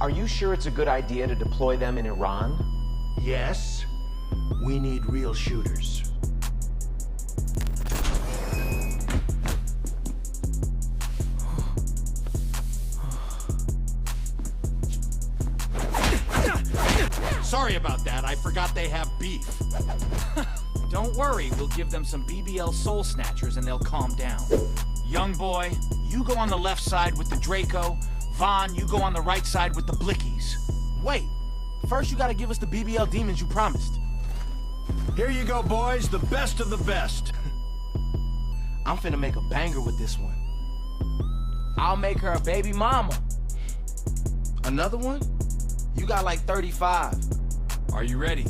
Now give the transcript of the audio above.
Are you sure it's a good idea to deploy them in Iran? Yes, we need real shooters. Sorry about that, I forgot they have beef. Don't worry, we'll give them some BBL Soul Snatchers and they'll calm down. Young boy, you go on the left side with the Draco. Vaughn, you go on the right side with the Blickies. Wait, first you gotta give us the BBL Demons you promised. Here you go, boys, the best of the best. I'm finna make a banger with this one. I'll make her a baby mama. Another one? You got like 35. Are you ready?